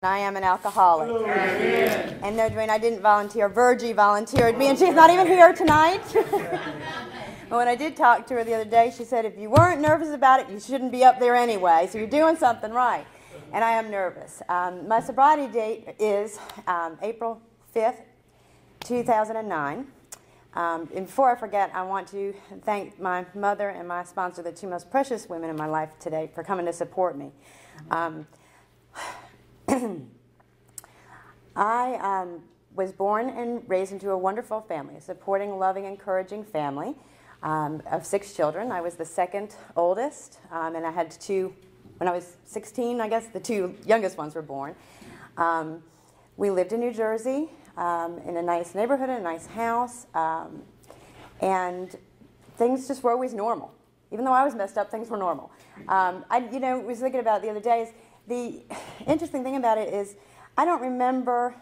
I am an alcoholic. Amen. And no, Dwayne, I didn't volunteer. Virgie volunteered me, and she's not even here tonight. But when I did talk to her the other day, she said, if you weren't nervous about it, you shouldn't be up there anyway, so you're doing something right. And I am nervous. My sobriety date is April 5th, 2009. And before I forget, I want to thank my mother and my sponsor, the two most precious women in my life today, for coming to support me. I was born and raised into a wonderful family, a supporting, loving, encouraging family of 6 children. I was the second oldest, and I had 2, when I was 16, I guess, the 2 youngest ones were born. We lived in New Jersey in a nice neighborhood, in a nice house, and things just were always normal. Even though I was messed up, things were normal. I was thinking about it the other day, is the interesting thing about it is I don't remember,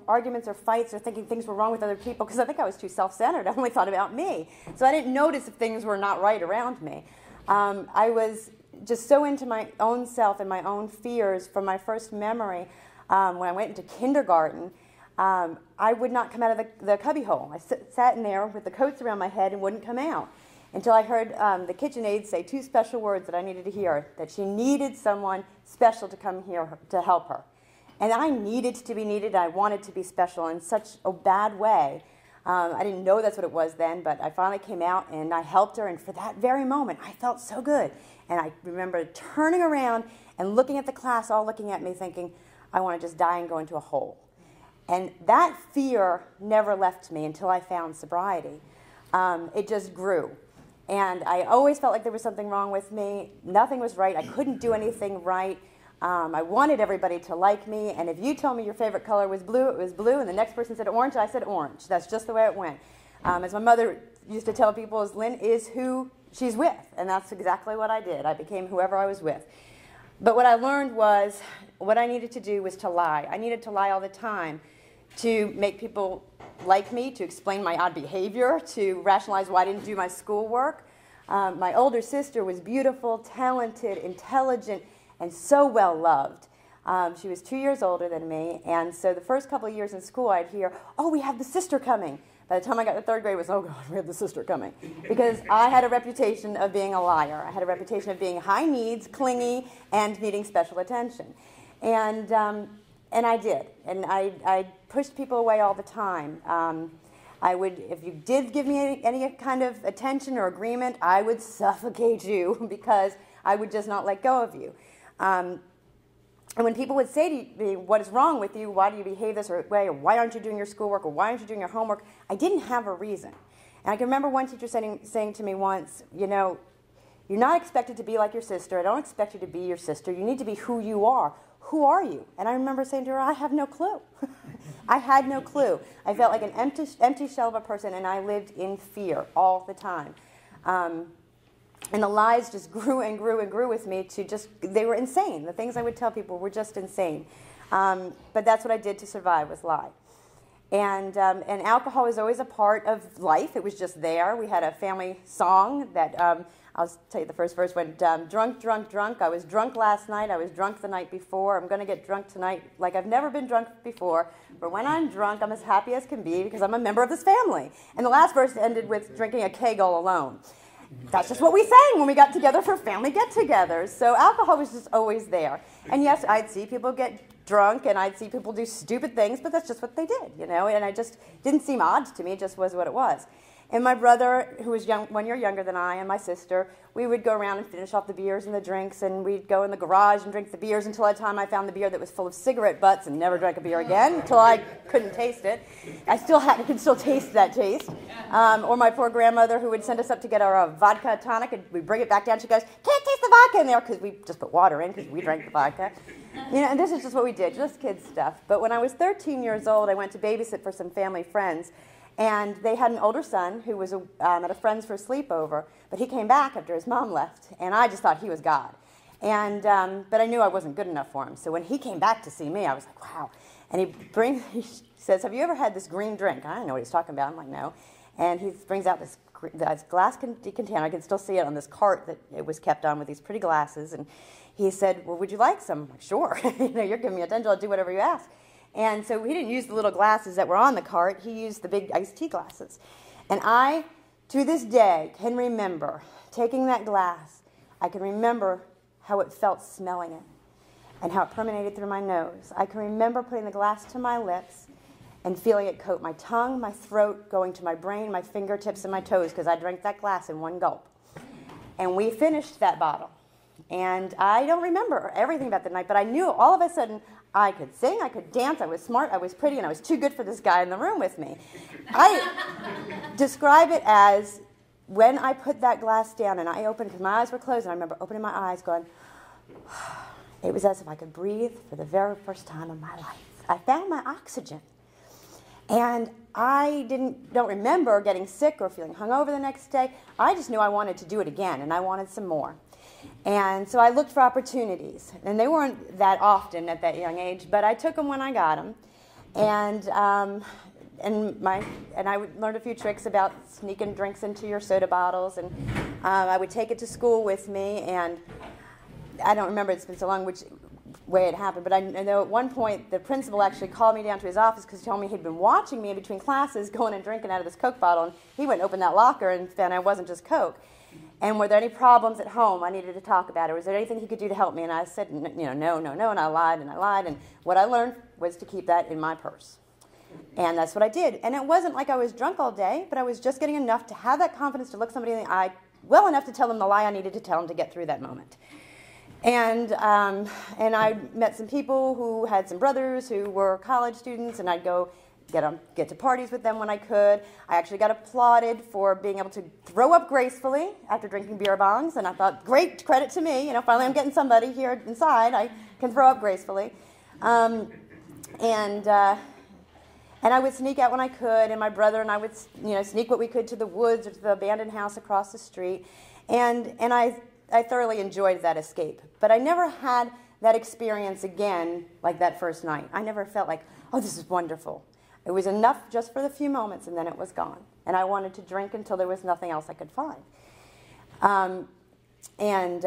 arguments or fights or thinking things were wrong with other people, because I think I was too self-centered. I only thought about me. So I didn't notice if things were not right around me. I was just so into my own self and my own fears from my first memory. When I went into kindergarten, I would not come out of the cubbyhole. I sat in there with the coats around my head and wouldn't come out until I heard the kitchen aide say 2 special words that I needed to hear, that she needed someone special to come here to help her. And I needed to be needed. I wanted to be special in such a bad way. I didn't know that's what it was then, but I finally came out and I helped her, and for that very moment, I felt so good. And I remember turning around and looking at the class, all looking at me, thinking, I want to just die and go into a hole. And that fear never left me until I found sobriety. It just grew. And I always felt like there was something wrong with me. Nothing was right. I couldn't do anything right. I wanted everybody to like me. And if you told me your favorite color was blue, it was blue. And the next person said orange, I said orange. That's just the way it went. As my mother used to tell people, Lynn is who she's with. And that's exactly what I did. I became whoever I was with. But what I learned was what I needed to do was to lie. I needed to lie all the time to make people like me, to explain my odd behavior, to rationalize why I didn't do my schoolwork. My older sister was beautiful, talented, intelligent, and so well loved. She was 2 years older than me, and so the first couple of years in school I'd hear, oh, we have the sister coming. By the time I got to 3rd grade, it was, oh God, we have the sister coming. Because I had a reputation of being a liar. I had a reputation of being high needs, clingy, and needing special attention. And I did. And I pushed people away all the time. I would, if you did give me any kind of attention or agreement, I would suffocate you because I would just not let go of you. And when people would say to me, what is wrong with you? Why do you behave this way? Or why aren't you doing your schoolwork? Or why aren't you doing your homework? I didn't have a reason. And I can remember one teacher saying to me once, you're not expected to be like your sister. I don't expect you to be your sister. You need to be who you are. Who are you? And I remember saying to her, I have no clue. I had no clue. I felt like an empty shell of a person, and I lived in fear all the time. And the lies just grew and grew and grew with me they were insane. The things I would tell people were just insane. But that's what I did to survive, was lie. And alcohol was always a part of life. It was just there. We had a family song that, I'll tell you the first verse went, drunk, drunk, drunk. I was drunk last night. I was drunk the night before. I'm going to get drunk tonight like I've never been drunk before. But when I'm drunk, I'm as happy as can be because I'm a member of this family. And the last verse ended with drinking a keg all alone. That's just what we sang when we got together for family get-togethers. So alcohol was just always there. And yes, I'd see people get drunk and I'd see people do stupid things, but that's just what they did, and I just didn't seem odd to me. It just was what it was. And my brother, who was 1 year younger than I, and my sister, we would go around and finish off the beers and the drinks, and we'd go in the garage and drink the beers until the time I found the beer that was full of cigarette butts and never drank a beer again until I couldn't taste it. I could still taste that taste. Or my poor grandmother, who would send us up to get our vodka tonic, and we'd bring it back down. She goes, can't taste the vodka in there, because we just put water in because we drank the vodka. And this is just what we did, just kid stuff. But when I was 13 years old, I went to babysit for some family friends. And they had an older son who was at a friend's for a sleepover, but he came back after his mom left, and I just thought he was God. And but I knew I wasn't good enough for him. So when he came back to see me, I was like, wow. And he says, have you ever had this green drink? I don't know what he's talking about. I'm like, no. And he brings out this glass container. I can still see it on this cart that it was kept on with these pretty glasses. And he said, well, would you like some? I'm like, sure. You're giving me attention. I'll do whatever you ask. And so he didn't use the little glasses that were on the cart. He used the big iced tea glasses. And I, to this day, can remember taking that glass. I can remember how it felt smelling it and how it permeated through my nose. I can remember putting the glass to my lips and feeling it coat my tongue, my throat, going to my brain, my fingertips, and my toes, because I drank that glass in one gulp. And we finished that bottle. And I don't remember everything about the night, but I knew all of a sudden I could sing, I could dance, I was smart, I was pretty, and I was too good for this guy in the room with me. I describe it as when I put that glass down and I opened, because my eyes were closed, and I remember opening my eyes going, it was as if I could breathe for the very first time in my life. I found my oxygen. And I don't remember getting sick or feeling hungover the next day. I just knew I wanted to do it again, and I wanted some more. And so I looked for opportunities, and they weren't that often at that young age, but I took them when I got them. And I learned a few tricks about sneaking drinks into your soda bottles, and I would take it to school with me. And I don't remember, it's been so long which way it happened, but I know at one point the principal actually called me down to his office because he told me he'd been watching me in between classes going and drinking out of this Coke bottle, and he went and opened that locker and found I wasn't just Coke. And were there any problems at home I needed to talk about, or was there anything he could do to help me? And I said, no, and I lied, and what I learned was to keep that in my purse. And that's what I did. And it wasn't like I was drunk all day, but I was just getting enough to have that confidence to look somebody in the eye well enough to tell them the lie I needed to tell them to get through that moment. And I met some people who had some brothers who were college students, and I'd go get to parties with them when I could. I actually got applauded for being able to throw up gracefully after drinking beer bongs, and I thought, great, credit to me. Finally I'm getting somebody here inside. I can throw up gracefully. And I would sneak out when I could, and my brother and I would sneak what we could to the woods or to the abandoned house across the street. And I thoroughly enjoyed that escape. But I never had that experience again like that first night. I never felt like, oh, this is wonderful. It was enough just for the few moments, and then it was gone. And I wanted to drink until there was nothing else I could find. And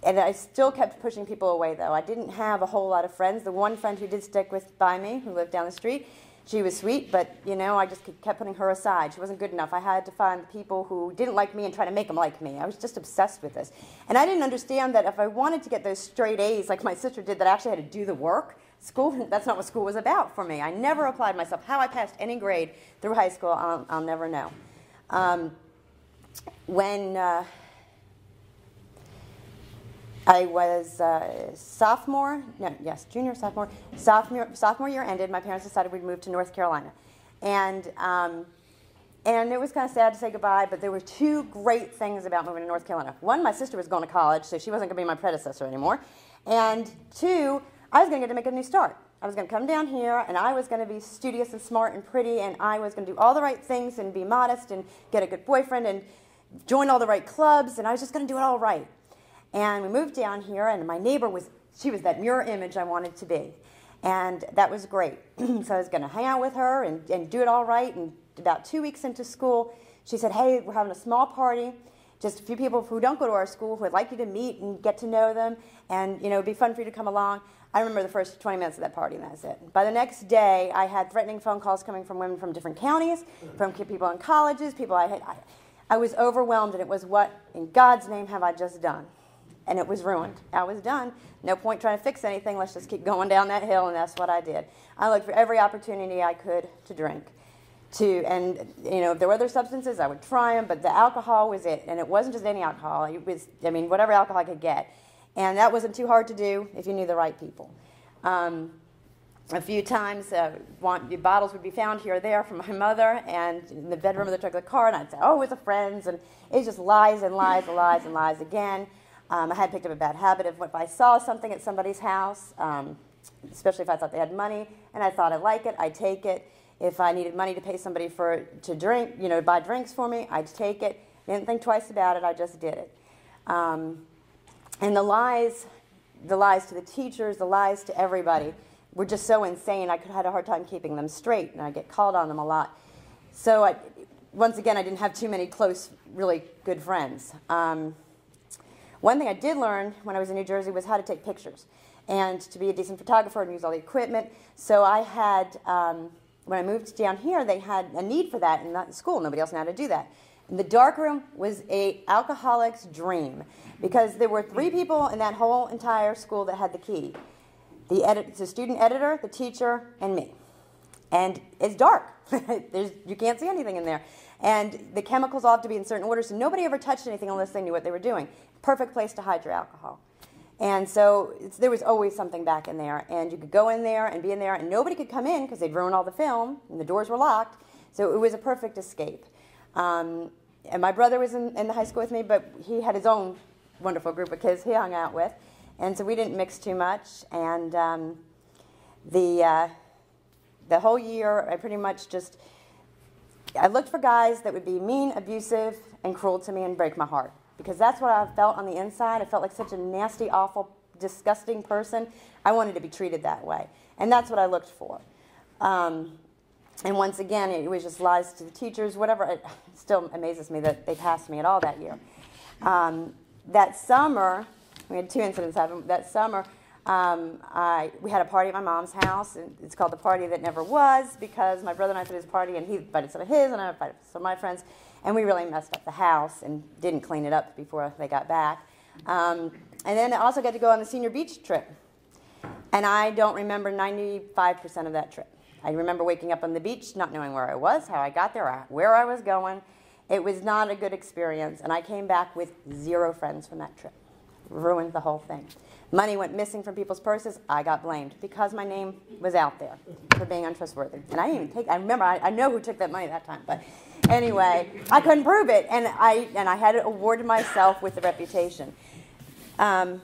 I still kept pushing people away, though. I didn't have a whole lot of friends. The one friend who did stick by me, who lived down the street, she was sweet, but, I just kept putting her aside. She wasn't good enough. I had to find the people who didn't like me and try to make them like me. I was just obsessed with this. And I didn't understand that if I wanted to get those straight A's like my sister did, that I actually had to do the work. School, that's not what school was about for me. I never applied myself. How I passed any grade through high school, I'll never know. When I was sophomore year ended, my parents decided we'd move to North Carolina. And it was kind of sad to say goodbye, but there were two great things about moving to North Carolina. One, my sister was going to college, so she wasn't going to be my predecessor anymore. And two, I was going to get to make a new start. I was going to come down here, and I was going to be studious and smart and pretty, and I was going to do all the right things and be modest and get a good boyfriend and join all the right clubs, and I was just going to do it all right. And we moved down here, and my neighbor she was that mirror image I wanted to be. And that was great. So I was going to hang out with her and do it all right. And about 2 weeks into school, she said, hey, we're having a small party. Just a few people who don't go to our school who would like you to meet and get to know them. And, it'd be fun for you to come along. I remember the first 20 minutes of that party, and that was it. By the next day, I had threatening phone calls coming from women from different counties, from people in colleges, people I was overwhelmed, and it was, what in God's name have I just done? And it was ruined. I was done. No point trying to fix anything. Let's just keep going down that hill, and that's what I did. I looked for every opportunity I could to drink. And if there were other substances, I would try them, but the alcohol was it. And it wasn't just any alcohol. It was, whatever alcohol I could get. And that wasn't too hard to do if you knew the right people. A few times, bottles would be found here or there from my mother, and in the bedroom of the truck of the car, and I'd say, oh, it was a friend's, and it's just lies and lies and lies and lies again. I had picked up a bad habit of if I saw something at somebody's house, especially if I thought they had money, and I thought I'd like it, I'd take it. If I needed money to pay somebody to drink, buy drinks for me, I'd take it. Didn't think twice about it, I just did it. And the lies to the teachers, the lies to everybody were just so insane. I had a hard time keeping them straight, and I get called on them a lot. So once again, I didn't have too many close, really good friends. One thing I did learn when I was in New Jersey was how to take pictures and to be a decent photographer and use all the equipment. So I had, when I moved down here, they had a need for that in the school. Nobody else knew how to do that. And the darkroom was an alcoholic's dream because there were 3 people in that whole entire school that had the key. The student editor, the teacher, and me. And it's dark. You can't see anything in there. And the chemicals all have to be in certain order, so nobody ever touched anything unless they knew what they were doing. Perfect place to hide your alcohol. And so there was always something back in there. And you could go in there and be in there, and nobody could come in because they'd ruin all the film, and the doors were locked. So it was a perfect escape. And my brother was in the high school with me, but he had his own wonderful group of kids he hung out with. And so we didn't mix too much. And the whole year, I pretty much just, I looked for guys that would be mean, abusive, and cruel to me and break my heart. Because that's what I felt on the inside. I felt like such a nasty, awful, disgusting person. I wanted to be treated that way. And that's what I looked for. And once again, it was just lies to the teachers, whatever. It still amazes me that they passed me at all that year. That summer, we had 2 incidents happen. That summer, we had a party at my mom's house. And it's called the party that never was because my brother and I threw his party, and he invited some of his, and I invited some of my friends. And we really messed up the house and didn't clean it up before they got back. And then I also got to go on the senior beach trip. And I don't remember 95% of that trip. I remember waking up on the beach, not knowing where I was, how I got there, or where I was going. It was not a good experience. And I came back with 0 friends from that trip. Ruined the whole thing. Money went missing from people's purses. I got blamed because my name was out there for being untrustworthy. And I didn't even take, I remember, I know who took that money that time. But anyway, I couldn't prove it. And I had awarded myself with the reputation. I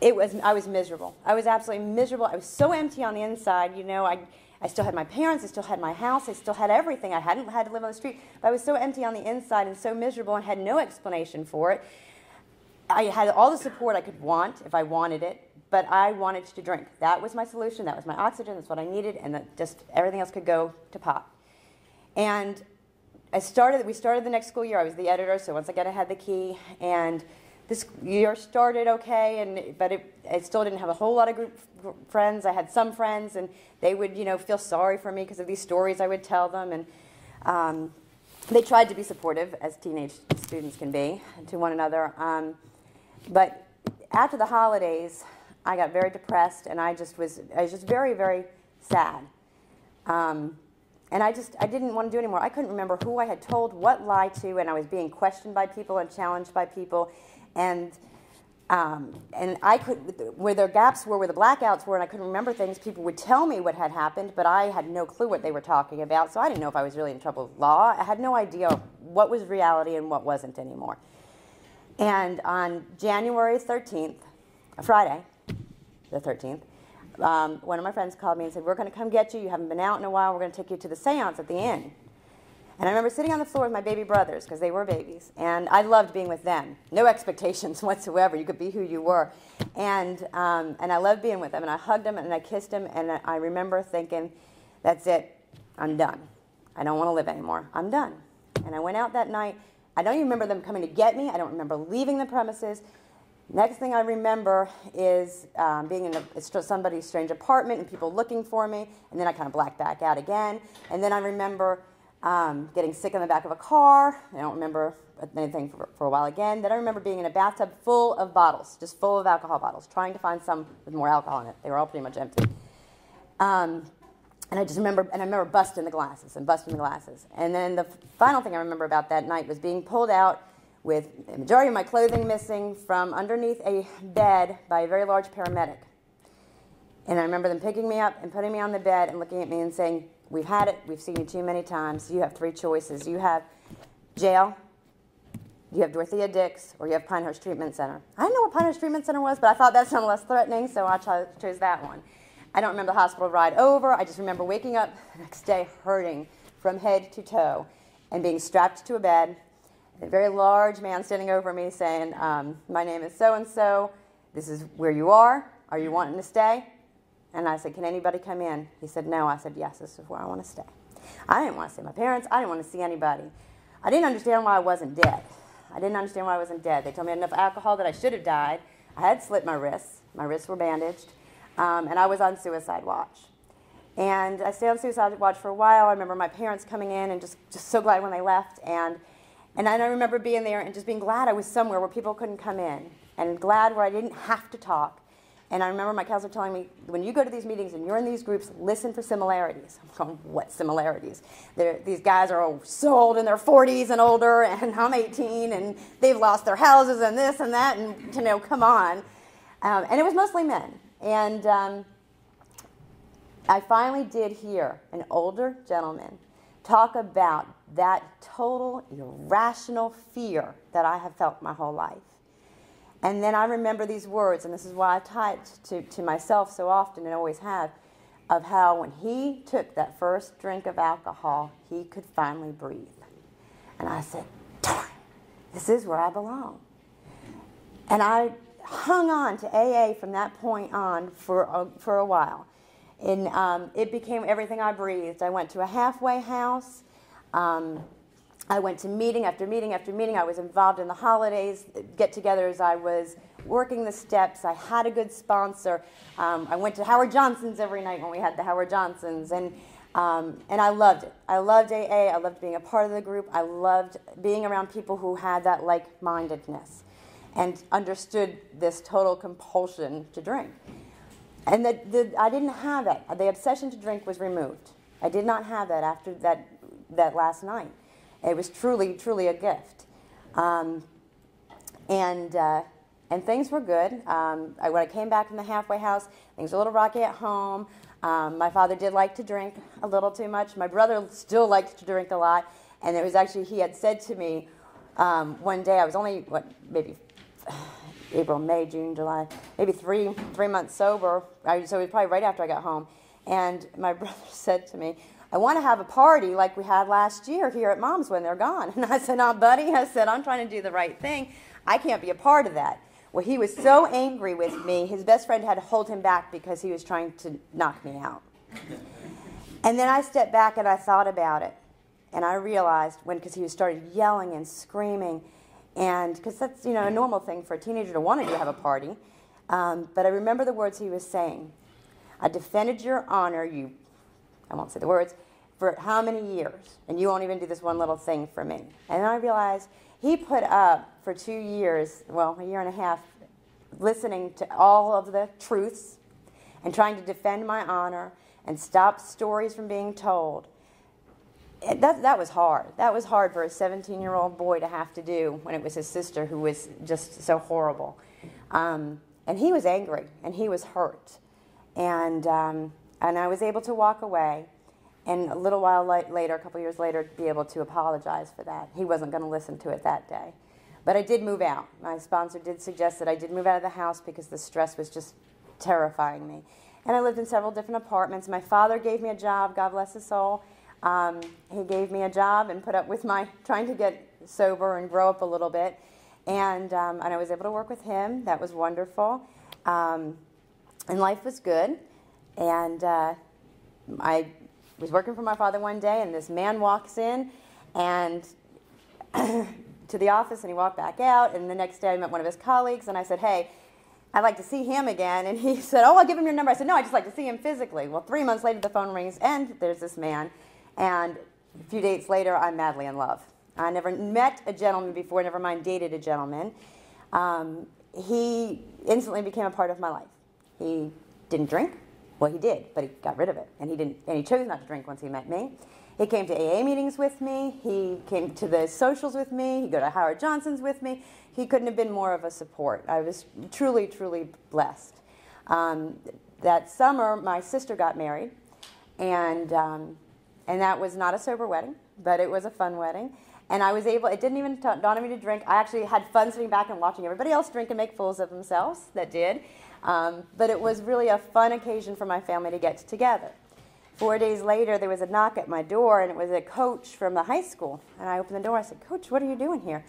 was miserable. I was absolutely miserable. I was so empty on the inside. You know, I still had my parents. I still had my house. I still had everything. I hadn't had to live on the street. But I was so empty on the inside and so miserable and had no explanation for it. I had all the support I could want if I wanted it, but I wanted to drink. That was my solution. That was my oxygen. That's what I needed, and that just everything else could go to pot. And we started the next school year. I was the editor, so once again I had the key, and this year started okay, but I still didn't have a whole lot of group friends. I had some friends, and they would feel sorry for me because of these stories I would tell them, and they tried to be supportive, as teenage students can be, to one another. But after the holidays, I got very depressed, and I was just very, very sad. And I didn't want to do it anymore. I couldn't remember who I had told what lie to, and I was being questioned by people and challenged by people. And I could, where the gaps were, where the blackouts were, and I couldn't remember things, people would tell me what had happened, but I had no clue what they were talking about, so I didn't know if I was really in trouble with law. I had no idea what was reality and what wasn't anymore. And on January 13th, Friday, the 13th, one of my friends called me and said, "We're going to come get you. You haven't been out in a while. We're going to take you to the seance at the inn." And I remember sitting on the floor with my baby brothers, because they were babies, and I loved being with them. No expectations whatsoever. You could be who you were. And I loved being with them, and I hugged them, and I kissed them, and I remember thinking, that's it. I'm done. I don't want to live anymore. I'm done. And I went out that night. I don't even remember them coming to get me. I don't remember leaving the premises. Next thing I remember is being in somebody's strange apartment and people looking for me, and then I kind of blacked back out again. And then I remember getting sick in the back of a car. I don't remember anything for a while again. Then I remember being in a bathtub full of bottles, just full of alcohol bottles, trying to find some with more alcohol in it. They were all pretty much empty. And I remember busting the glasses. And then the final thing I remember about that night was being pulled out with the majority of my clothing missing from underneath a bed by a very large paramedic. And I remember them picking me up and putting me on the bed and looking at me and saying, "We've had it. We've seen you too many times. You have 3 choices. You have jail, you have Dorothea Dix, or you have Pinehurst Treatment Center." I didn't know what Pinehurst Treatment Center was, but I thought that sounded less threatening, so I chose that one. I don't remember the hospital ride over. I just remember waking up the next day hurting from head to toe and being strapped to a bed. A very large man standing over me saying, "My name is so-and-so. This is where you are. Are you wanting to stay?" And I said, "Can anybody come in?" He said, "No." I said, "Yes, this is where I want to stay." I didn't want to see my parents. I didn't want to see anybody. I didn't understand why I wasn't dead. I didn't understand why I wasn't dead. They told me I had enough alcohol that I should have died. I had slit my wrists. My wrists were bandaged. And I was on suicide watch. And I stayed on suicide watch for a while. I remember my parents coming in and just so glad when they left. And I remember being there and just being glad I was somewhere where people couldn't come in. And glad where I didn't have to talk. And I remember my counselor telling me, when you go to these meetings and you're in these groups, listen for similarities. I'm going, what similarities? These guys are so old, in their 40s and older, and I'm 18, and they've lost their houses and this and that, and, you know, come on. And it was mostly men. And I finally did hear an older gentleman talk about that total irrational fear that I have felt my whole life. And then I remember these words, and this is why I tie it to myself so often and always have, of how when he took that first drink of alcohol, he could finally breathe. And I said, darn, this is where I belong. And I hung on to AA from that point on for a while. And it became everything I breathed. I went to a halfway house. I went to meeting after meeting after meeting. I was involved in the holidays, get-togethers. I was working the steps. I had a good sponsor. I went to Howard Johnson's every night when we had the Howard Johnsons, and I loved it. I loved AA. I loved being a part of the group. I loved being around people who had that like-mindedness and understood this total compulsion to drink. And I didn't have that. The obsession to drink was removed. I did not have that after that last night. It was truly, truly a gift. And things were good. When I came back from the halfway house, things were a little rocky at home. My father did like to drink a little too much. My brother still liked to drink a lot. And it was actually, he had said to me one day, I was only, maybe April, May, June, July, maybe three months sober. So it was probably right after I got home. And my brother said to me, I want to have a party like we had last year here at Mom's when they're gone. And I said, no, buddy. I said, I'm trying to do the right thing. I can't be a part of that. Well, he was so angry with me, his best friend had to hold him back because he was trying to knock me out. And then I stepped back and I thought about it. And I realized, because he started yelling and screaming, and because that's, you know, a normal thing for a teenager to want to do, have a party. But I remember the words he was saying. I defended your honor, I won't say the words, for how many years? And you won't even do this one little thing for me. And then I realized he put up for 2 years, well, a year and a half, listening to all of the truths and trying to defend my honor and stop stories from being told. That was hard. That was hard for a 17-year-old boy to have to do when it was his sister who was just so horrible. And he was angry, and he was hurt. And I was able to walk away, and a little while later, a couple years later, be able to apologize for that. He wasn't going to listen to it that day. But I did move out. My sponsor did suggest that I did move out of the house because the stress was just terrifying me. And I lived in several different apartments. My father gave me a job, God bless his soul. He gave me a job and put up with my trying to get sober and grow up a little bit. And I was able to work with him. That was wonderful. And life was good. And I was working for my father one day, and this man walks in and to the office, and he walked back out. And the next day I met one of his colleagues, and I said, hey, I'd like to see him again. And he said, oh, I'll give him your number. I said, no, I'd just like to see him physically. Well, 3 months later, the phone rings, and there's this man. And a few days later, I'm madly in love. I never met a gentleman before, never mind dated a gentleman. He instantly became a part of my life. He didn't drink. Well, he did, but he got rid of it. And he chose not to drink once he met me. He came to AA meetings with me. He came to the socials with me. He'd go to Howard Johnson's with me. He couldn't have been more of a support. I was truly, truly blessed. That summer, my sister got married, and that was not a sober wedding, but it was a fun wedding. And I was able, it didn't even dawn on me to drink. I actually had fun sitting back and watching everybody else drink and make fools of themselves. That did. But it was really a fun occasion for my family to get together. 4 days later, there was a knock at my door, and it was a coach from the high school. And I opened the door. I said, Coach, what are you doing here?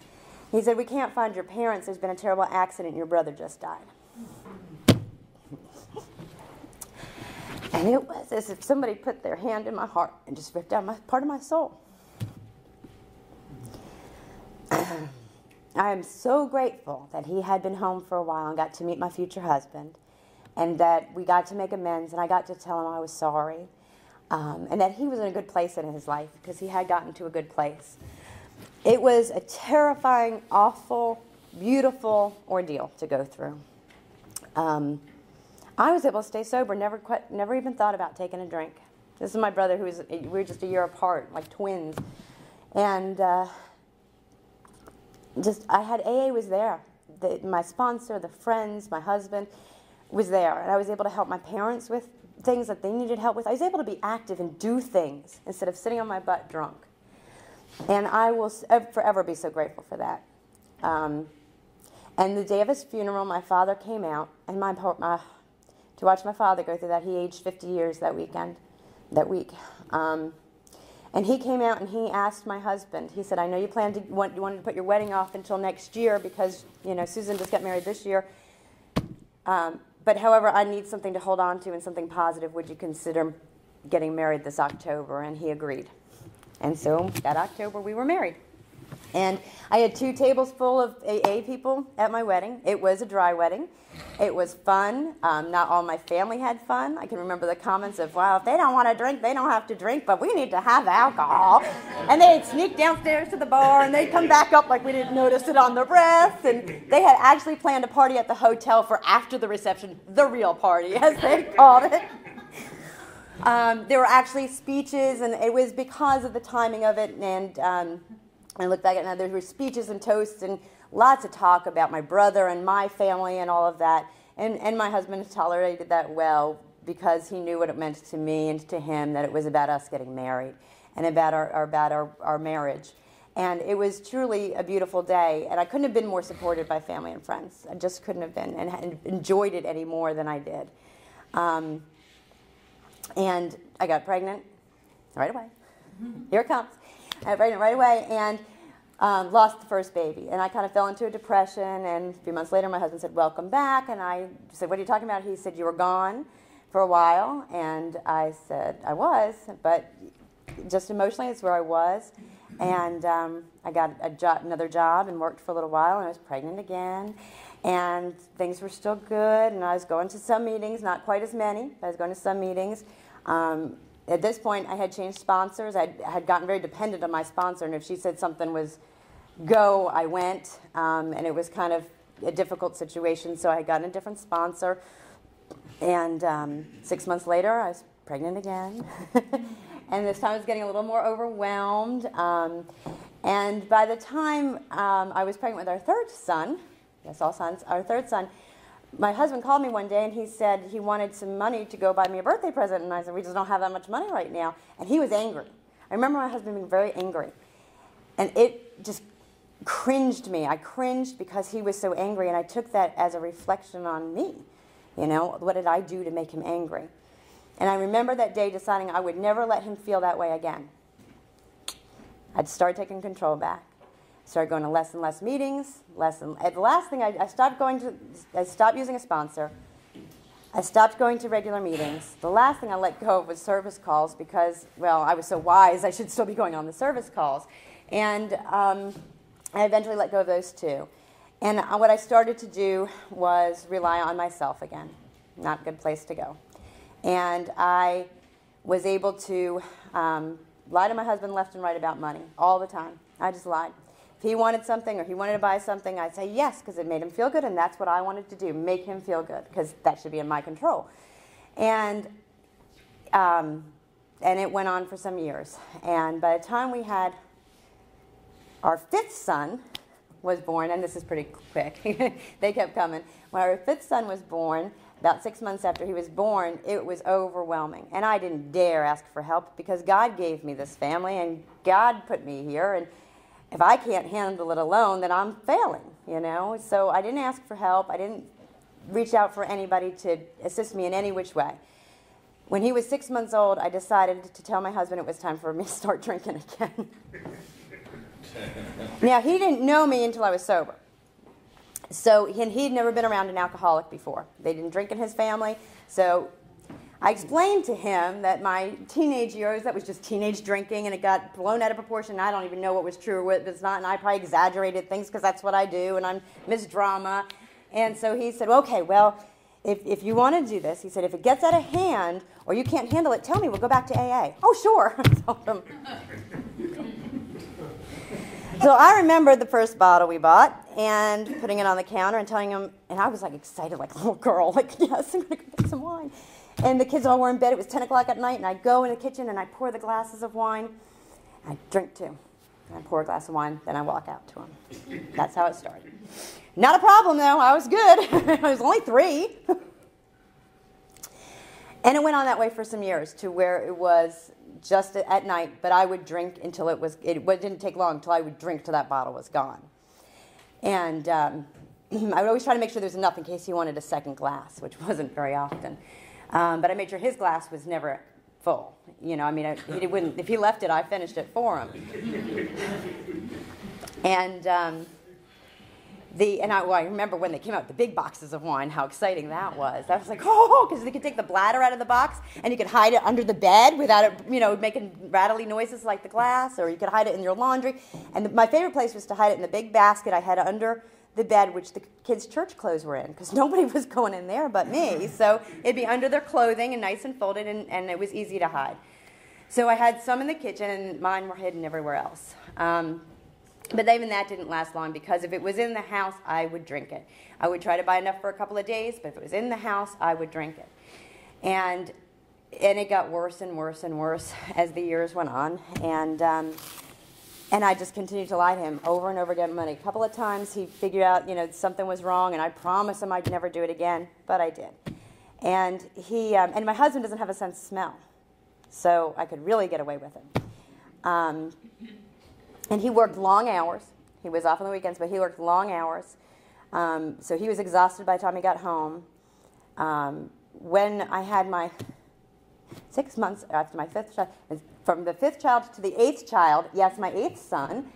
He said, we can't find your parents. There's been a terrible accident. Your brother just died. And And it was as if somebody put their hand in my heart and just ripped out part of my soul. I am so grateful that he had been home for a while and got to meet my future husband, and that we got to make amends, and I got to tell him I was sorry, and that he was in a good place in his life because he had gotten to a good place. It was a terrifying, awful, beautiful ordeal to go through. I was able to stay sober, never even thought about taking a drink. This is my brother, we were just a year apart, like twins. And I had AA was there. My sponsor, the friends, my husband was there. And I was able to help my parents with things that they needed help with. I was able to be active and do things instead of sitting on my butt drunk. And I will forever be so grateful for that. And the day of his funeral, my father came out, and to watch my father go through that, he aged 50 years that week. And he came out and he asked my husband, he said, I know you wanted to put your wedding off until next year because, Susan just got married this year. But however, I need something to hold on to and something positive. Would you consider getting married this October? And he agreed. And so that October we were married. And I had 2 tables full of AA people at my wedding. It was a dry wedding. It was fun. Not all my family had fun. I can remember the comments of, well, if they don't want to drink, they don't have to drink, but we need to have alcohol. And they'd sneak downstairs to the bar, and they'd come back up like we didn't notice it on their breath. And they had actually planned a party at the hotel for after the reception, the real party, as they called it. There were actually speeches, and it was because of the timing of it. And I look back at it now, there were speeches and toasts and lots of talk about my brother and my family and all of that. And my husband tolerated that well because he knew what it meant to me and to him, that it was about us getting married and about our marriage. And it was truly a beautiful day. And I couldn't have been more supported by family and friends. I just couldn't have been, and enjoyed it any more than I did. And I got pregnant right away. Here it comes. I got pregnant right away and lost the first baby. And I kind of fell into a depression. And a few months later, my husband said, welcome back. And I said, what are you talking about? He said, you were gone for a while. And I said, I was. But just emotionally, it's where I was. And I got another job and worked for a little while. And I was pregnant again. And things were still good. And I was going to some meetings, not quite as many. But I was going to some meetings. At this point, I had changed sponsors. I had gotten very dependent on my sponsor, and if she said something was go, I went, and it was kind of a difficult situation, so I had gotten a different sponsor. And 6 months later, I was pregnant again, and this time I was getting a little more overwhelmed. And by the time I was pregnant with our third son, yes, all sons, our third son, my husband called me one day and he said he wanted some money to go buy me a birthday present. And I said, we just don't have that much money right now. And he was angry. I remember my husband being very angry. And it just cringed me. I cringed because he was so angry. And I took that as a reflection on me. What did I do to make him angry? And I remember that day deciding I would never let him feel that way again. I'd start taking control back. Started going to less and less meetings. The last thing I stopped using a sponsor. I stopped going to regular meetings. The last thing I let go of was service calls because, well, I was so wise I should still be going on the service calls. And I eventually let go of those too. And what I started to do was rely on myself again. Not a good place to go. And I was able to lie to my husband left and right about money all the time. I just lied. If he wanted something or he wanted to buy something, I'd say yes because it made him feel good, and that's what I wanted to do, make him feel good because that should be in my control. And it went on for some years. And by the time we had our 5th son was born, and this is pretty quick. They kept coming. When our 5th son was born, about 6 months after he was born, it was overwhelming. And I didn't dare ask for help because God gave me this family and God put me here. And if I can't handle it alone, then I'm failing, So I didn't ask for help. I didn't reach out for anybody to assist me in any which way. When he was 6 months old, I decided to tell my husband it was time for me to start drinking again. Now, he didn't know me until I was sober. So he'd never been around an alcoholic before. They didn't drink in his family. So I explained to him that my teenage years, that was just teenage drinking, and it got blown out of proportion. I don't even know what was true or what was not, and I probably exaggerated things because that's what I do, and I'm Miss Drama. And so he said, okay, well, if you want to do this, he said, if it gets out of hand or you can't handle it, tell me, we'll go back to AA. Oh, sure. So I remember the first bottle we bought and putting it on the counter and telling him, and I was like excited like a little girl, like, yes, I'm going to go get some wine. And the kids all were in bed. It was 10 o'clock at night, and I go in the kitchen and I pour the glasses of wine. I drink two. And I pour a glass of wine, then I walk out to him. That's how it started. Not a problem, though. I was good. I was only 3. And it went on that way for some years to where it was just at night, but I would drink until it didn't take long until I would drink till that bottle was gone. And I would always try to make sure there was enough in case he wanted a second glass, which wasn't very often. But I made sure his glass was never full. You know, I mean, he wouldn't. If he left it, I finished it for him. And I remember when they came out with the big boxes of wine, how exciting that was. I was like, oh, because they could take the bladder out of the box and you could hide it under the bed without it, you know, making rattly noises like the glass, or you could hide it in your laundry. And my favorite place was to hide it in the big basket I had under the bed, which the kids' church clothes were in, because nobody was going in there but me. So it'd be under their clothing and nice and folded, and it was easy to hide. So I had some in the kitchen, and mine were hidden everywhere else. But even that didn't last long, because if it was in the house, I would drink it. I would try to buy enough for a couple of days, but if it was in the house, I would drink it. And it got worse and worse and worse as the years went on. And I just continued to lie to him over and over again. A couple of times he figured out, you know, something was wrong, and I promised him I'd never do it again, but I did. And and my husband doesn't have a sense of smell, so I could really get away with it. And he worked long hours. He was off on the weekends, but he worked long hours. So he was exhausted by the time he got home. When I had my 6 months after my 5th child, from the 5th child to the 8th child, yes, my 8th son,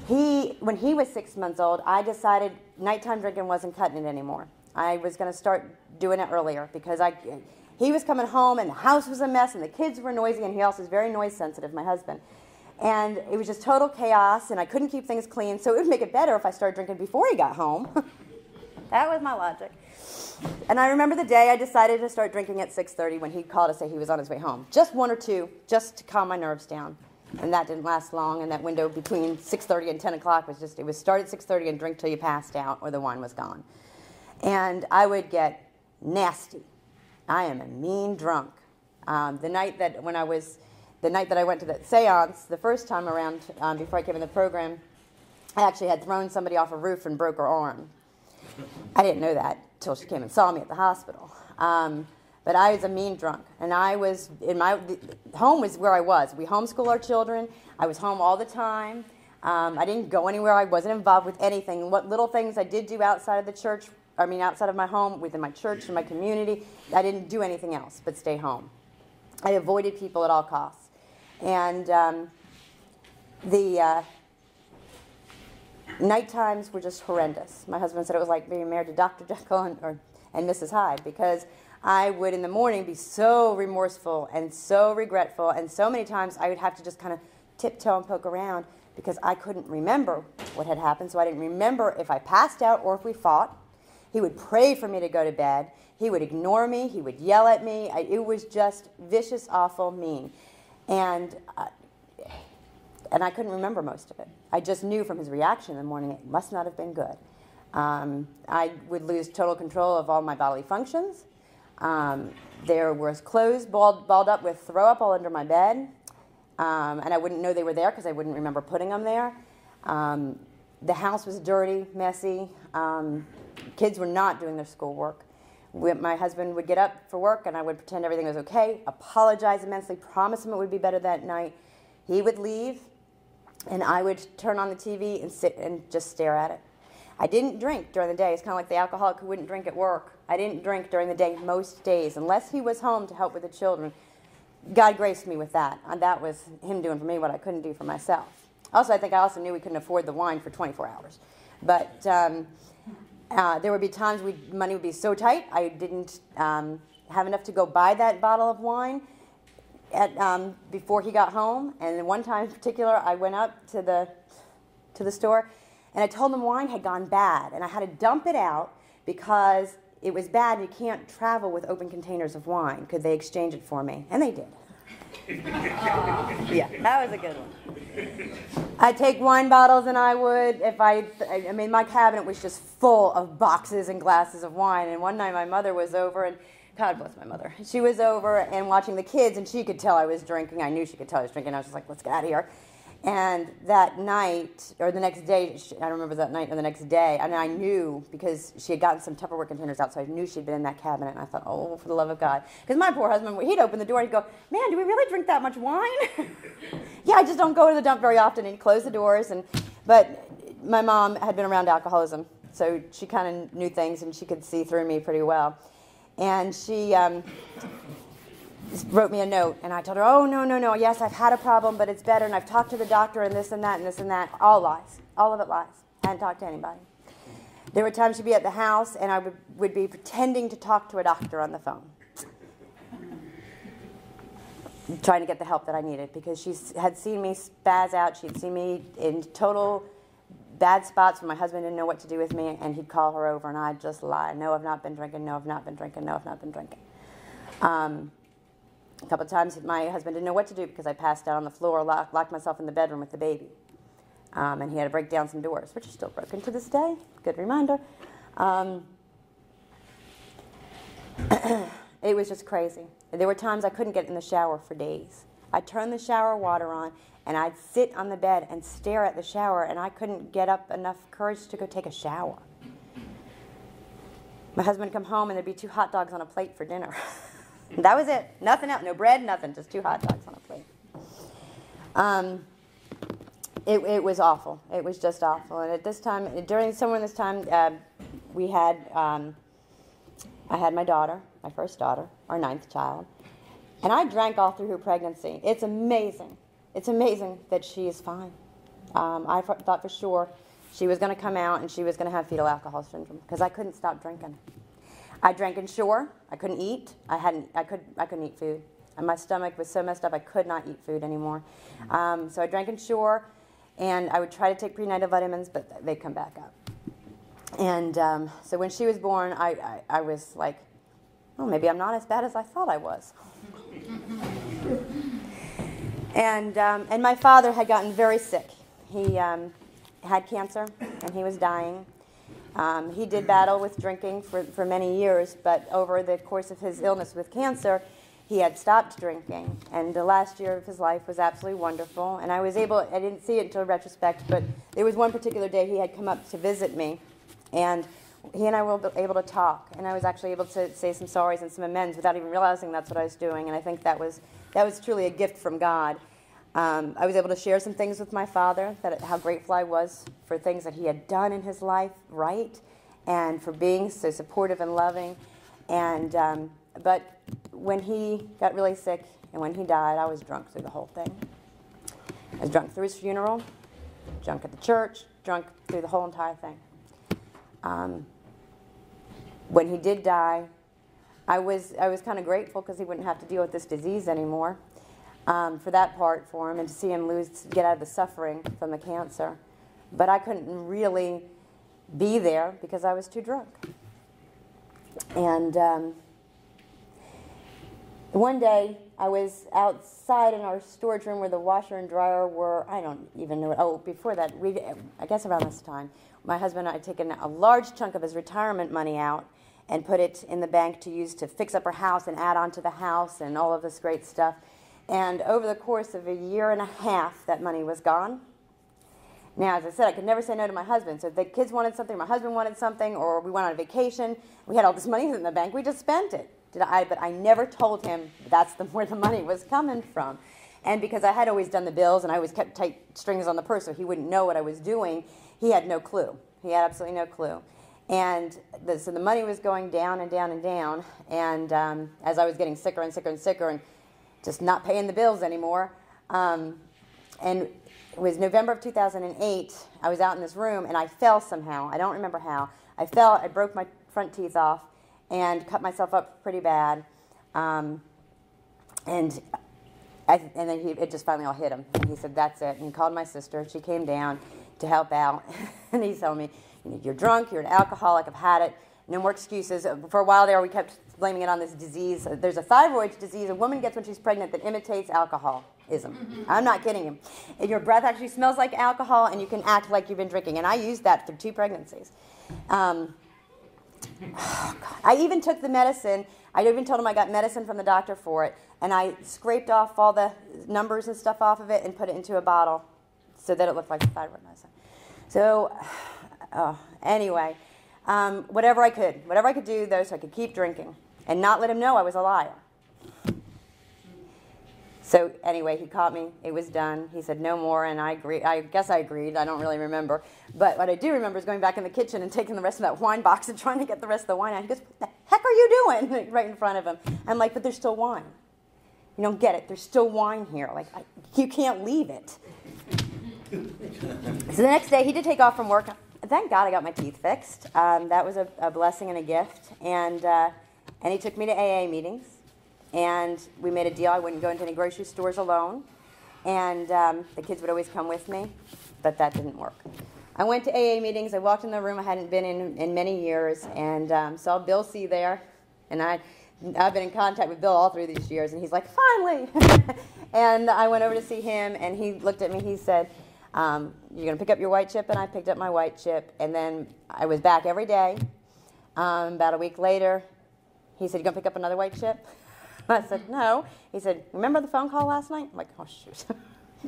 when he was 6 months old, I decided nighttime drinking wasn't cutting it anymore. I was going to start doing it earlier, because he was coming home and the house was a mess and the kids were noisy, and he also is very noise sensitive, my husband. And it was just total chaos, and I couldn't keep things clean, so it would make it better if I started drinking before he got home. That was my logic. And I remember the day I decided to start drinking at 6:30 when he called to say he was on his way home. Just 1 or 2, just to calm my nerves down. And that didn't last long, and that window between 6:30 and 10 o'clock was just, it was start at 6:30 and drink till you passed out or the wine was gone. And I would get nasty. I am a mean drunk. The night that I went to that seance, the first time around, before I came in the program, I actually had thrown somebody off a roof and broke her arm. I didn't know that till she came and saw me at the hospital. But I was a mean drunk, and I was home was where I was. We homeschool our children. I was home all the time. I didn't go anywhere. I wasn't involved with anything. What little things I did do outside of the church, outside of my home, within my church and my community, I didn't do anything else but stay home. I avoided people at all costs. And the night times were just horrendous. My husband said it was like being married to Dr. Jekyll and Mrs. Hyde, because I would in the morning be so remorseful and so regretful, and so many times I would have to just kind of tiptoe and poke around because I couldn't remember what had happened, so I didn't remember if I passed out or if we fought. He would pray for me to go to bed. He would ignore me. He would yell at me. It was just vicious, awful, mean. And I couldn't remember most of it. I just knew from his reaction in the morning it must not have been good. I would lose total control of all my bodily functions. There was clothes balled up with throw up all under my bed. And I wouldn't know they were there because I wouldn't remember putting them there. The house was dirty, messy. Kids were not doing their schoolwork. My husband would get up for work, and I would pretend everything was okay, apologize immensely, promise him it would be better that night. He would leave, and I would turn on the TV and sit and just stare at it. I didn't drink during the day. It's kind of like the alcoholic who wouldn't drink at work. I didn't drink during the day most days, unless he was home to help with the children. God graced me with that. And that was him doing for me what I couldn't do for myself. Also, I think I also knew we couldn't afford the wine for 24 hours. But there would be times money would be so tight, I didn't have enough to go buy that bottle of wine before he got home. And one time in particular, I went up to the store, and I told them wine had gone bad, and I had to dump it out because it was bad. And you can't travel with open containers of wine. Could they exchange it for me? And they did. Yeah, that was a good one. I'd take wine bottles, and I would, I mean, my cabinet was just full of boxes and glasses of wine. And one night my mother was over, and God bless my mother. She was over and watching the kids, and she could tell I was drinking. I knew she could tell I was drinking. I was just like, let's get out of here. And that night, or the next day, I don't remember that night or the next day, and I knew because she had gotten some Tupperware containers out, so I knew she'd been in that cabinet, and I thought, oh, for the love of God. Because my poor husband, he'd open the door, and he'd go, man, do we really drink that much wine? Yeah, I just don't go to the dump very often, and he'd close the doors. But my mom had been around alcoholism, so she kind of knew things, and she could see through me pretty well. And she wrote me a note, and I told her, oh, no, yes, I've had a problem, but it's better, and I've talked to the doctor, and this and that, and this and that. All lies. All of it lies. I hadn't talked to anybody. There were times she'd be at the house, and I would be pretending to talk to a doctor on the phone, trying to get the help that I needed, because she had seen me spaz out. She'd seen me in total bad spots when my husband didn't know what to do with me, and he'd call her over, and I'd just lie. No, I've not been drinking. No, I've not been drinking. No, I've not been drinking. A couple of times my husband didn't know what to do because I passed out on the floor, locked myself in the bedroom with the baby. And he had to break down some doors, which are still broken to this day. Good reminder. It was just crazy. There were times I couldn't get in the shower for days. I'd turn the shower water on, and I'd sit on the bed and stare at the shower, and I couldn't get up enough courage to go take a shower. My husband would come home, and there'd be 2 hot dogs on a plate for dinner. That was it. Nothing else. No bread, nothing. Just 2 hot dogs on a plate. It was awful. It was just awful. And at this time, somewhere in this time, I had my daughter, my first daughter, our 9th child. And I drank all through her pregnancy. It's amazing. It's amazing that she is fine. I thought for sure she was going to come out and she was going to have fetal alcohol syndrome because I couldn't stop drinking. I drank inshore. I couldn't eat. I couldn't eat food. And my stomach was so messed up I could not eat food anymore. So I drank inshore, and I would try to take prenatal vitamins, but they'd come back up. And so when she was born, I was like, oh, maybe I'm not as bad as I thought I was. And my father had gotten very sick. He had cancer, and he was dying. He did battle with drinking for many years, but over the course of his illness with cancer, he had stopped drinking. And the last year of his life was absolutely wonderful. And I didn't see it until retrospect, but there was one particular day he had come up to visit me, and he and I were able to talk. And I was actually able to say some sorries and some amends without even realizing that's what I was doing. And I think that was truly a gift from God. I was able to share some things with my father, how grateful I was for things that he had done in his life right, and for being so supportive and loving. And but when he got really sick and when he died, I was drunk through the whole thing. I was drunk through his funeral, drunk at the church, drunk through the whole entire thing. When he did die, I was kind of grateful because he wouldn't have to deal with this disease anymore. For that part for him, and to see him get out of the suffering from the cancer. But I couldn't really be there because I was too drunk. And one day, I was outside in our storage room where the washer and dryer were. I don't even know. Oh, before that, I guess around this time, my husband and I had taken a large chunk of his retirement money out and put it in the bank to use to fix up our house and add on to the house and all of this great stuff. And over the course of a year and a half, that money was gone. Now, as I said, I could never say no to my husband. So if the kids wanted something, my husband wanted something, or we went on a vacation, we had all this money in the bank, we just spent it. But I never told him that's where the money was coming from. And because I had always done the bills, and I always kept tight strings on the purse so he wouldn't know what I was doing, he had no clue. He had absolutely no clue. And so the money was going down and down and down. And as I was getting sicker and sicker and sicker, and just not paying the bills anymore. And it was November of 2008. I was out in this room, and I fell somehow. I broke my front teeth off and cut myself up pretty bad. And then it just finally all hit him. And he said, that's it. And he called my sister. She came down to help out. And he's telling me, you're drunk, you're an alcoholic, I've had it, no more excuses. For a while there, we kept blaming it on this disease. There's a thyroid disease a woman gets when she's pregnant that imitates alcoholism. I'm not kidding you. Your breath actually smells like alcohol, and you can act like you've been drinking. And I used that through 2 pregnancies. I even took the medicine. I even told him I got medicine from the doctor for it, and I scraped off all the numbers and stuff off of it and put it into a bottle so that it looked like thyroid medicine. So anyway, whatever I could do, though, so I could keep drinking and not let him know I was a liar. So anyway, he caught me. It was done. He said no more, and I agreed. I guess I agreed. I don't really remember. But what I do remember is going back in the kitchen and taking the rest of that wine box and trying to get the rest of the wine out. He goes, what the heck are you doing? Right in front of him. I'm like, but there's still wine. You don't get it. There's still wine here. Like, you can't leave it. So the next day, he did take off from work. Thank God I got my teeth fixed. That was a blessing and a gift. And he took me to AA meetings. And we made a deal. I wouldn't go into any grocery stores alone. And the kids would always come with me. But that didn't work. I went to AA meetings. I walked in the room I hadn't been in many years. And saw Bill C. there. And I've been in contact with Bill all through these years. And he's like, finally. And I went over to see him. And he looked at me. He said, you're going to pick up your white chip. And I picked up my white chip. And then I was back every day. About a week later, he said, you going to pick up another white chip? I said, no. He said, remember the phone call last night? I'm like, oh, shoot.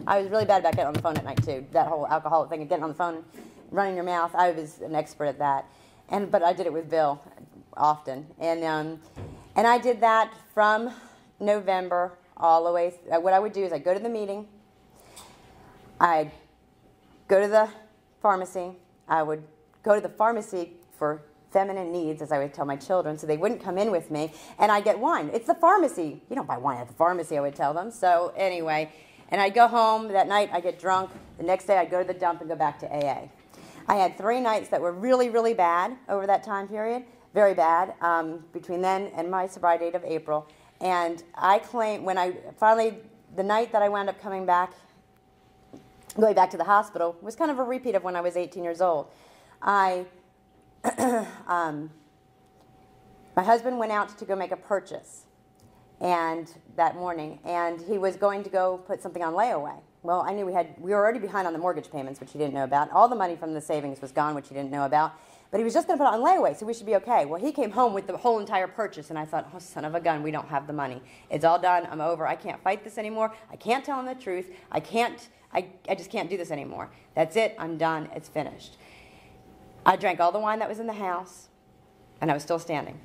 I was really bad about getting on the phone at night, too. That whole alcoholic thing of getting on the phone, running your mouth. I was an expert at that. But I did it with Bill often. And I did that from November all the way. What I would do is I'd go to the meeting. I'd go to the pharmacy. I would go to the pharmacy for feminine needs, as I would tell my children, so they wouldn't come in with me, and I'd get wine. It's the pharmacy. You don't buy wine at the pharmacy, I would tell them. So anyway, and I'd go home that night, I'd get drunk. The next day, I'd go to the dump and go back to AA. I had 3 nights that were really, really bad over that time period, very bad, between then and my sobriety date of April. And I claim, when I finally, the night that I wound up coming back, going back to the hospital, was kind of a repeat of when I was 18 years old. My husband went out to go make a purchase that morning, and he was going to go put something on layaway. Well, I knew we were already behind on the mortgage payments, which he didn't know about. All the money from the savings was gone, which he didn't know about. But he was just going to put it on layaway, so we should be okay. Well, he came home with the whole entire purchase, and I thought, oh, son of a gun, we don't have the money. It's all done. I'm over. I can't fight this anymore. I can't tell him the truth. I just can't do this anymore. That's it. I'm done. It's finished. I drank all the wine that was in the house, and I was still standing.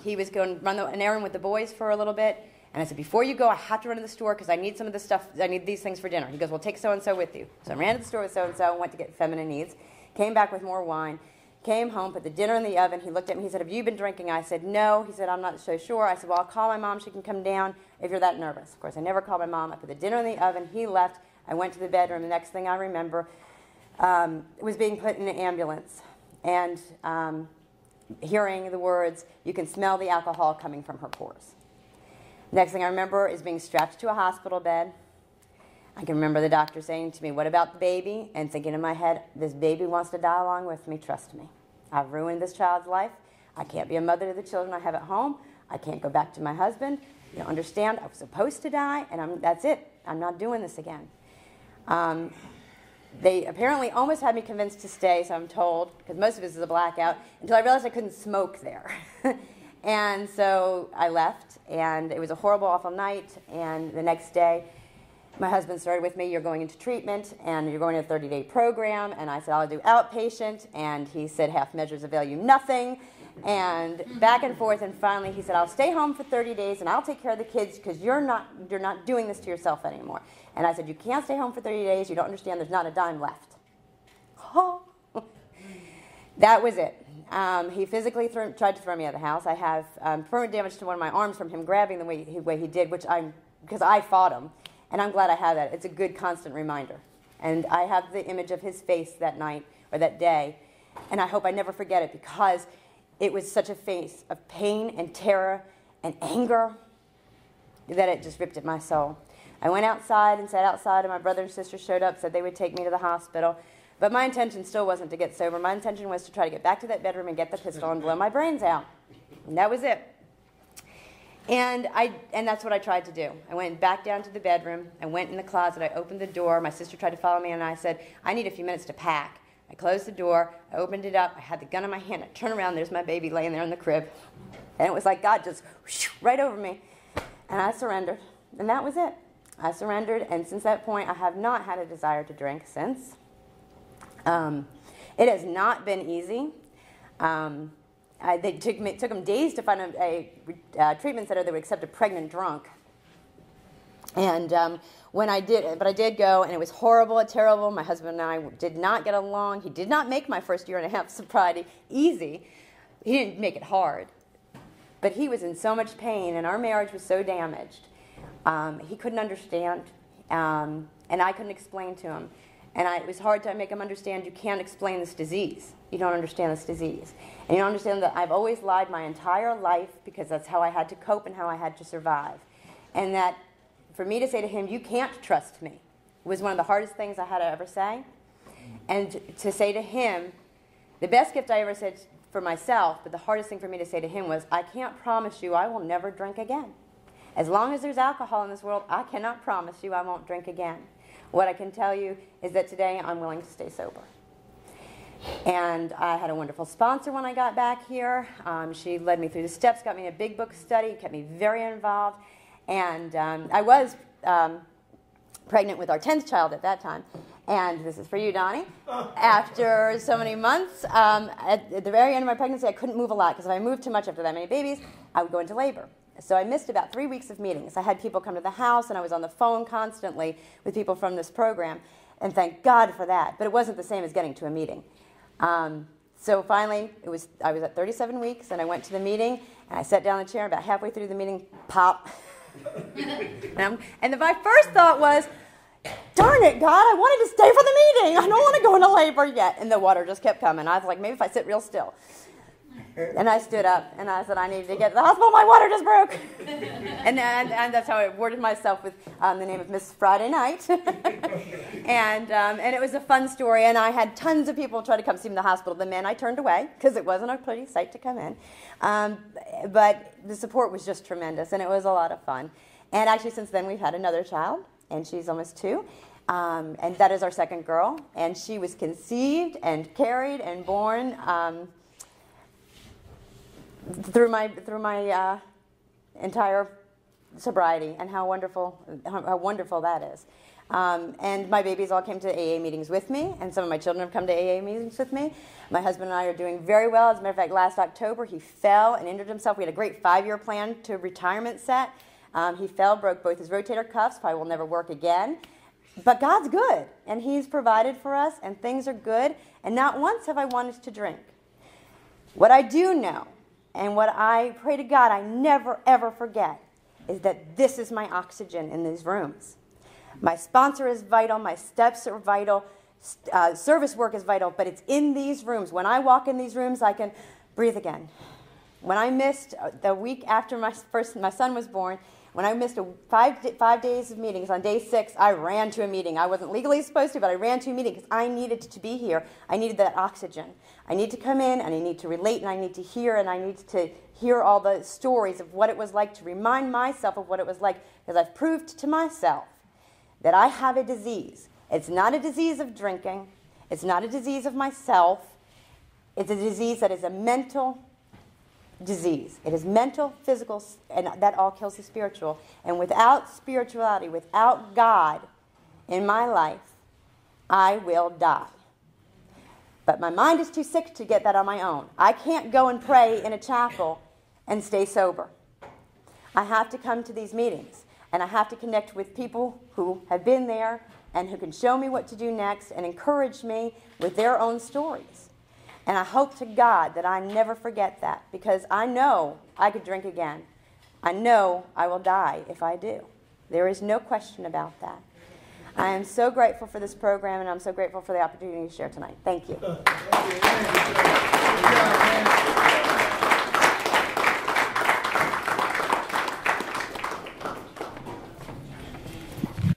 He was going to run an errand with the boys for a little bit, and I said, before you go, I have to run to the store because I need some of this stuff. I need these things for dinner. He goes, well, take so-and-so with you. So I ran to the store with so-and-so, went to get feminine needs, came back with more wine, came home, put the dinner in the oven. He looked at me. He said, have you been drinking? I said, no. He said, I'm not so sure. I said, well, I'll call my mom. She can come down if you're that nervous. Of course, I never called my mom. I put the dinner in the oven. He left. I went to the bedroom. The next thing I remember was being put in an ambulance and hearing the words, you can smell the alcohol coming from her pores. Next thing I remember is being strapped to a hospital bed. I can remember the doctor saying to me, what about the baby? And thinking in my head, this baby wants to die along with me, trust me. I've ruined this child's life. I can't be a mother to the children I have at home. I can't go back to my husband. You don't understand, I was supposed to die, and that's it. I'm not doing this again. They apparently almost had me convinced to stay, so I'm told, because most of this is a blackout, until I realized I couldn't smoke there. And so I left, and it was a horrible, awful night, and the next day, my husband started with me, you're going into treatment, and you're going to a 30-day program, and I said, I'll do outpatient, and he said, half measures avail you nothing, and back and forth, and finally he said, I'll stay home for 30 days, and I'll take care of the kids, because you're not doing this to yourself anymore. And I said, you can't stay home for 30 days, you don't understand, there's not a dime left. That was it. He physically tried to throw me out of the house. I have permanent damage to one of my arms from him grabbing the way he did, because I fought him. And I'm glad I have that. It's a good constant reminder. And I have the image of his face that night or that day, and I hope I never forget it, because it was such a face of pain and terror and anger that it just ripped at my soul. I went outside and sat outside, and my brother and sister showed up, said they would take me to the hospital. But my intention still wasn't to get sober. My intention was to try to get back to that bedroom and get the pistol and blow my brains out. And that was it. And that's what I tried to do. I went back down to the bedroom. I went in the closet. I opened the door. My sister tried to follow me, and I said, I need a few minutes to pack. I closed the door. I opened it up. I had the gun in my hand. I turned around. There's my baby laying there in the crib. And it was like God just whoosh, right over me. And I surrendered. And that was it. I surrendered. And since that point, I have not had a desire to drink since. It has not been easy. It took them days to find a treatment center that would accept a pregnant drunk. And when I did, but I did go, and it was horrible and terrible. My husband and I did not get along. He did not make my first year and a half sobriety easy. He didn't make it hard. But he was in so much pain, and our marriage was so damaged. He couldn't understand, and I couldn't explain to him. And it was hard to make him understand you can't explain this disease. You don't understand this disease. And you don't understand that I've always lied my entire life because that's how I had to cope and how I had to survive. And that for me to say to him, you can't trust me, was one of the hardest things I had to ever say. And to say to him, the best gift I ever said for myself, but the hardest thing for me to say to him was, I can't promise you I will never drink again. As long as there's alcohol in this world, I cannot promise you I won't drink again. What I can tell you is that today I'm willing to stay sober. And I had a wonderful sponsor when I got back here. She led me through the steps, got me a big book study, kept me very involved. And I was pregnant with our 10th child at that time. And this is for you, Donnie. After so many months, at the very end of my pregnancy, I couldn't move a lot because if I moved too much after that many babies, I would go into labor. So I missed about 3 weeks of meetings. I had people come to the house, and I was on the phone constantly with people from this program. And thank God for that. But it wasn't the same as getting to a meeting. So finally, I was at 37 weeks, and I went to the meeting, and I sat down in the chair, and about halfway through the meeting, pop. And my first thought was, darn it, God, I wanted to stay for the meeting. I don't want to go into labor yet. And the water just kept coming. I was like, maybe if I sit real still. And I stood up, and I said, I need to get to the hospital. My water just broke. and that's how I worded myself with the name of Miss Friday Night. and it was a fun story, and I had tons of people try to come see me in the hospital. The men I turned away because it wasn't a pretty sight to come in. But the support was just tremendous, and it was a lot of fun. And actually, since then, we've had another child, and she's almost 2. And that is our second girl. And she was conceived and carried and born through my entire sobriety, and how wonderful that is. And my babies all came to AA meetings with me, and some of my children have come to AA meetings with me. My husband and I are doing very well. As a matter of fact, last October he fell and injured himself. We had a great 5-year plan to retirement set. He fell, broke both his rotator cuffs, probably will never work again. But God's good, and he's provided for us, and things are good, and not once have I wanted to drink. What I do know, and what I pray to God I never, ever forget, is that this is my oxygen in these rooms. My sponsor is vital. My steps are vital. Service work is vital. But it's in these rooms. When I walk in these rooms, I can breathe again. When I missed the week after my son was born, when I missed 5 days of meetings, on day 6, I ran to a meeting. I wasn't legally supposed to, but I ran to a meeting because I needed to be here. I needed that oxygen. I need to come in, and I need to relate, and I need to hear, and I need to hear all the stories of what it was like, to remind myself of what it was like, because I've proved to myself that I have a disease. It's not a disease of drinking. It's not a disease of myself. It's a disease that is a mental disease. It is mental, physical, and that all kills the spiritual. And without spirituality, without God in my life, I will die. But my mind is too sick to get that on my own. I can't go and pray in a chapel and stay sober. I have to come to these meetings, and I have to connect with people who have been there and who can show me what to do next and encourage me with their own stories. And I hope to God that I never forget that, because I know I could drink again. I know I will die if I do. There is no question about that. I am so grateful for this program, and I'm so grateful for the opportunity to share tonight. Thank you.